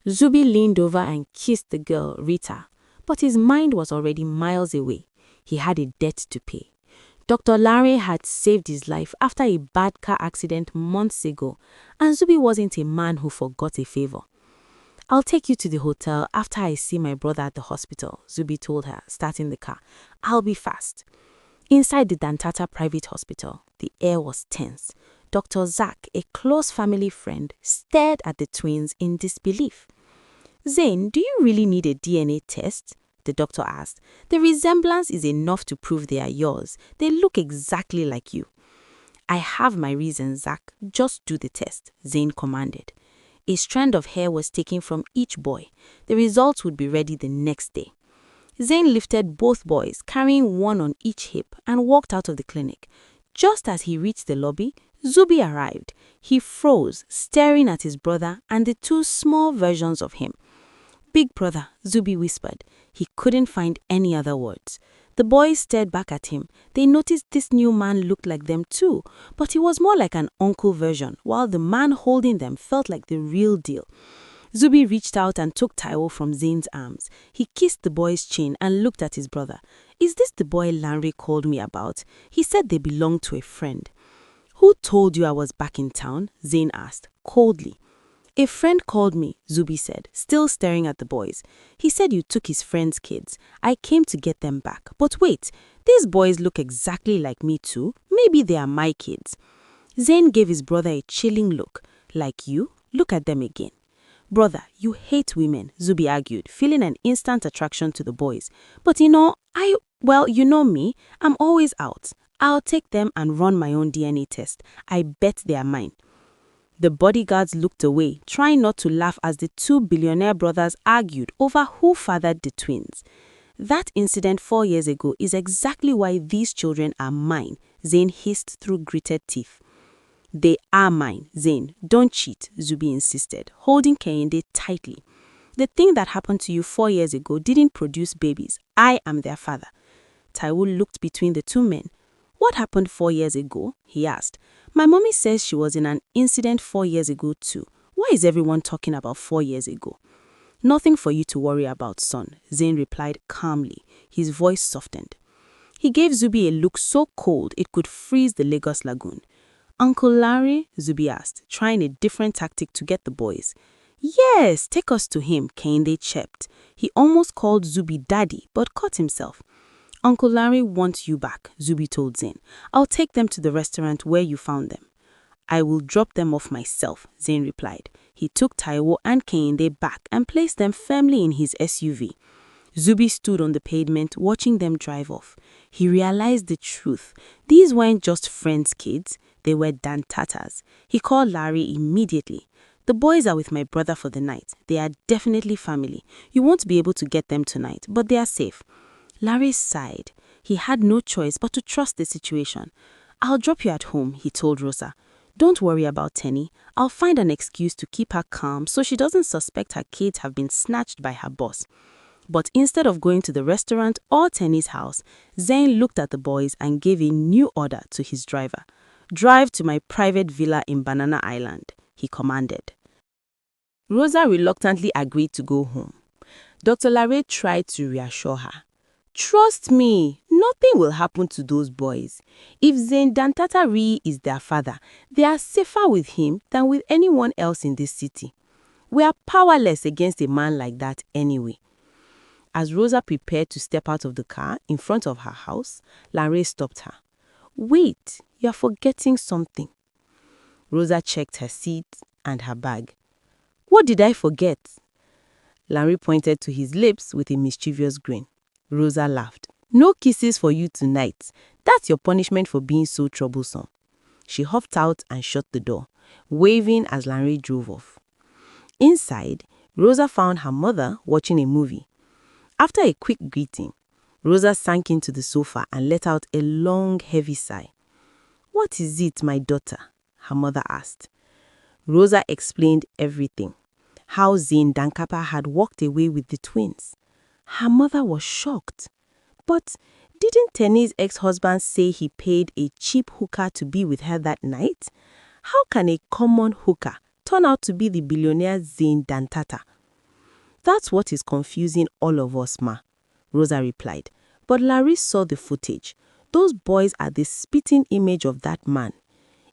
Zubi leaned over and kissed the girl, Rita, but his mind was already miles away. He had a debt to pay. Dr. Larry had saved his life after a bad car accident months ago, and Zubi wasn't a man who forgot a favor. "I'll take you to the hotel after I see my brother at the hospital," Zubi told her, starting the car. "I'll be fast." Inside the Dantata private hospital, the air was tense. Dr. Zach, a close family friend, stared at the twins in disbelief. "Zayn, do you really need a DNA test?" the doctor asked. "The resemblance is enough to prove they are yours. They look exactly like you." "I have my reasons, Zach. Just do the test," Zayn commanded. A strand of hair was taken from each boy. The results would be ready the next day. Zayn lifted both boys, carrying one on each hip, and walked out of the clinic. Just as he reached the lobby, Zubi arrived. He froze, staring at his brother and the two small versions of him. "Big brother," Zubi whispered. He couldn't find any other words. The boys stared back at him. They noticed this new man looked like them too, but he was more like an uncle version, while the man holding them felt like the real deal. Zubi reached out and took Taiwo from Zayn's arms. He kissed the boy's chin and looked at his brother. "Is this the boy Larry called me about? He said they belonged to a friend." "Who told you I was back in town?" Zayn asked, coldly. "A friend called me," Zubi said, still staring at the boys. "He said you took his friend's kids. I came to get them back. But wait, these boys look exactly like me too. Maybe they are my kids." Zayn gave his brother a chilling look. "Like you? Look at them again." "Brother, you hate women," Zubi argued, feeling an instant attraction to the boys. "But you know me, I'm always out. I'll take them and run my own DNA test. I bet they are mine." The bodyguards looked away, trying not to laugh as the two billionaire brothers argued over who fathered the twins. "That incident 4 years ago is exactly why these children are mine," Zayn hissed through gritted teeth. "They are mine, Zayn. Don't cheat," Zubi insisted, holding Kehinde tightly. "The thing that happened to you 4 years ago didn't produce babies. I am their father." Taiwo looked between the two men. "What happened 4 years ago?" he asked. "My mommy says she was in an incident 4 years ago too. Why is everyone talking about 4 years ago?" "Nothing for you to worry about, son," Zayn replied calmly. His voice softened. He gave Zubi a look so cold it could freeze the Lagos Lagoon. "Uncle Larry?" Zubi asked, trying a different tactic to get the boys. "Yes, take us to him," Kehinde chirped. He almost called Zubi daddy, but caught himself. "Uncle Larry wants you back," Zubi told Zayn. "I'll take them to the restaurant where you found them." "I will drop them off myself," Zayn replied. He took Taiwo and Kehinde back and placed them firmly in his SUV. Zubi stood on the pavement watching them drive off. He realized the truth. These weren't just friends' kids. They were Dantatas. He called Larry immediately. "The boys are with my brother for the night. They are definitely family. You won't be able to get them tonight, but they are safe." Larry sighed. He had no choice but to trust the situation. "I'll drop you at home," he told Rosa. "Don't worry about Tenny. I'll find an excuse to keep her calm so she doesn't suspect her kids have been snatched by her boss." But instead of going to the restaurant or Tenny's house, Zayn looked at the boys and gave a new order to his driver. "Drive to my private villa in Banana Island," he commanded. Rosa reluctantly agreed to go home. Dr. Larry tried to reassure her. "Trust me, nothing will happen to those boys. If Zayn Dantata Ri is their father, they are safer with him than with anyone else in this city. We are powerless against a man like that anyway." As Rosa prepared to step out of the car in front of her house, Larry stopped her. "Wait, you're forgetting something." Rosa checked her seat and her bag. "What did I forget?" Larry pointed to his lips with a mischievous grin. Rosa laughed. "No kisses for you tonight. That's your punishment for being so troublesome." She hopped out and shut the door, waving as Larry drove off. Inside, Rosa found her mother watching a movie. After a quick greeting, Rosa sank into the sofa and let out a long, heavy sigh. "What is it, my daughter?" her mother asked. Rosa explained everything. How Zayn Dankapa had walked away with the twins. Her mother was shocked. But didn't Tenny's ex-husband say he paid a cheap hooker to be with her that night? How can a common hooker turn out to be the billionaire Zayn Dantata? That's what is confusing all of us, ma, Rosa replied. But Larry saw the footage. Those boys are the spitting image of that man.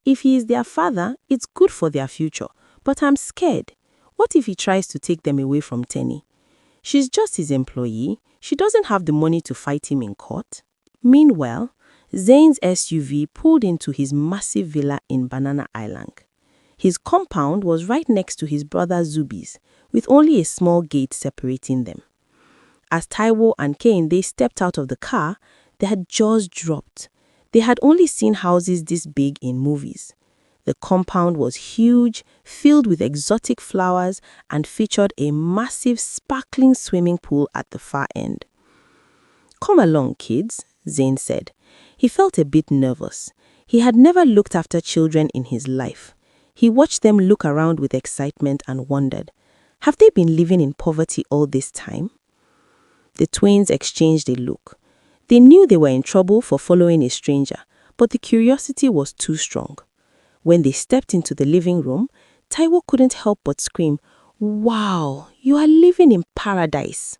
If he is their father, it's good for their future. But I'm scared. What if he tries to take them away from Tenny? She's just his employee. She doesn't have the money to fight him in court. Meanwhile, Zayn's SUV pulled into his massive villa in Banana Island. His compound was right next to his brother Zubi's, with only a small gate separating them. As Taiwo and Kane they stepped out of the car, their jaws dropped. They had only seen houses this big in movies. The compound was huge, filled with exotic flowers, and featured a massive sparkling swimming pool at the far end. "Come along, kids," Zayn said. He felt a bit nervous. He had never looked after children in his life. He watched them look around with excitement and wondered, have they been living in poverty all this time? The twins exchanged a look. They knew they were in trouble for following a stranger, but the curiosity was too strong. When they stepped into the living room, Taiwo couldn't help but scream, "Wow, you are living in paradise."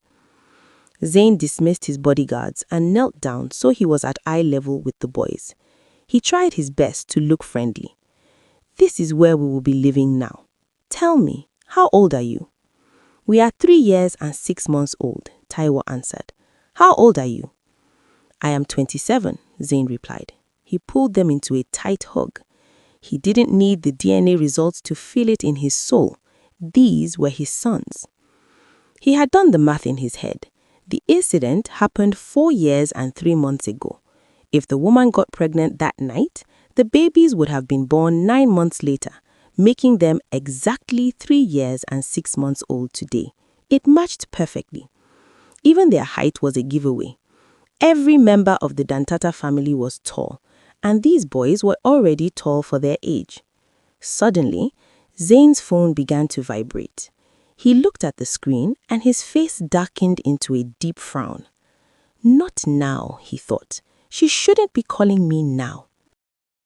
Zayn dismissed his bodyguards and knelt down so he was at eye level with the boys. He tried his best to look friendly. "This is where we will be living now. Tell me, how old are you?" "We are 3 years and 6 months old," Taiwo answered. "How old are you?" "I am 27, Zayn replied. He pulled them into a tight hug. He didn't need the DNA results to feel it in his soul. These were his sons. He had done the math in his head. The incident happened 4 years and 3 months ago. If the woman got pregnant that night, the babies would have been born 9 months later, making them exactly 3 years and 6 months old today. It matched perfectly. Even their height was a giveaway. Every member of the Dantata family was tall, and these boys were already tall for their age. Suddenly, Zayn's phone began to vibrate. He looked at the screen and his face darkened into a deep frown. "Not now," he thought. "She shouldn't be calling me now."